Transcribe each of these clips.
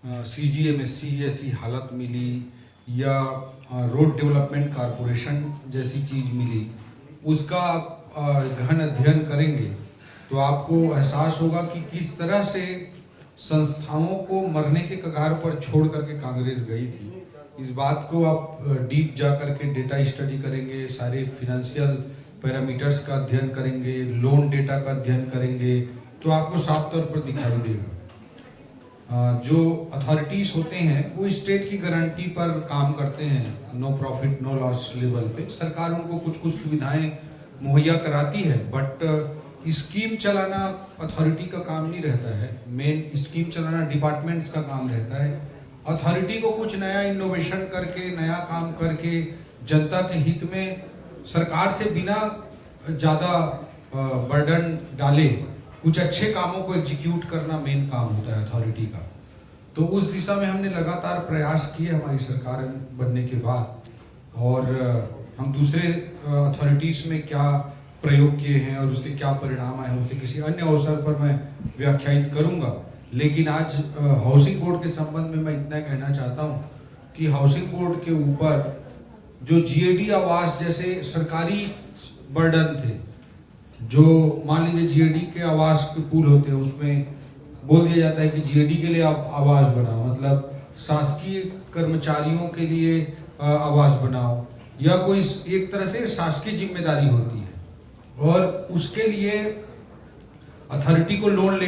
CGMSC ऐसी हालत मिली या रोड डेवलपमेंट कॉरपोरेशन जैसी चीज़ मिली, उसका आप गहन अध्ययन करेंगे तो आपको एहसास होगा कि किस तरह से संस्थाओं को मरने के कगार पर छोड़ करके कांग्रेस गई थी। इस बात को आप डीप जा करके डेटा स्टडी करेंगे, सारे फिनेंशियल पैरामीटर्स का अध्ययन करेंगे, लोन डेटा का अध्ययन करेंगे, तो आपको साफ तौर पर दिखाई देगा। जो अथॉरिटीज होते हैं वो स्टेट की गारंटी पर काम करते हैं, no profit no loss level पे। सरकार उनको कुछ कुछ सुविधाएं मुहैया कराती है, बट स्कीम चलाना अथॉरिटी का काम नहीं रहता है। मेन स्कीम चलाना डिपार्टमेंट्स का काम रहता है। अथॉरिटी को कुछ नया इनोवेशन करके, नया काम करके जनता के हित में सरकार से बिना ज़्यादा बर्डन डाले कुछ अच्छे कामों को एग्जीक्यूट करना मेन काम होता है अथॉरिटी का। तो उस दिशा में हमने लगातार प्रयास किए हमारी सरकार बनने के बाद, और हम दूसरे अथॉरिटीज़ में क्या प्रयोग किए हैं और उसके क्या परिणाम आए हैं उसे किसी अन्य अवसर पर मैं व्याख्यायित करूंगा। लेकिन आज हाउसिंग बोर्ड के संबंध में मैं इतना कहना चाहता हूं कि हाउसिंग बोर्ड के ऊपर जो GAD आवास जैसे सरकारी बर्डन थे, जो मान लीजिए GAD के आवास के पूल होते हैं, उसमें बोल दिया जाता है कि GAD के लिए आप आवास बनाओ, मतलब शासकीय कर्मचारियों के लिए आवास बनाओ, या कोई एक तरह से शासकीय जिम्मेदारी होती है, और उसके लिए अथॉरिटी को लोन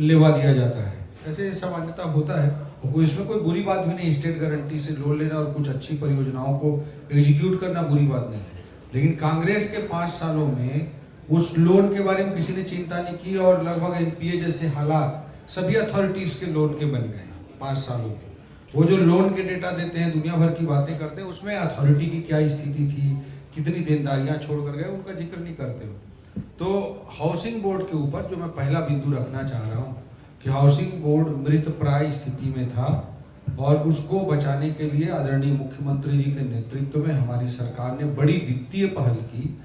लेवा दिया जाता है। ऐसे सामान्यता होता है, और इसमें कोई बुरी बात भी नहीं। स्टेट गारंटी से लोन लेना और कुछ अच्छी परियोजनाओं को एग्जीक्यूट करना बुरी बात नहीं है। लेकिन कांग्रेस के 5 सालों में उस लोन के बारे में किसी ने चिंता नहीं की, और लगभग NPA जैसे हालात सभी अथॉरिटीज के लोन के बन गए 5 सालों में। वो जो लोन के डेटा देते हैं, दुनिया भर की बातें करते हैं, उसमें अथॉरिटी की क्या स्थिति थी, कितनी देनदारियां छोड़ कर गए, उनका जिक्र नहीं करते हो। तो हाउसिंग बोर्ड के ऊपर जो मैं पहला बिंदु रखना चाह रहा हूँ कि हाउसिंग बोर्ड मृतप्राय स्थिति में था, और उसको बचाने के लिए आदरणीय मुख्यमंत्री जी के नेतृत्व में हमारी सरकार ने बड़ी वित्तीय पहल की।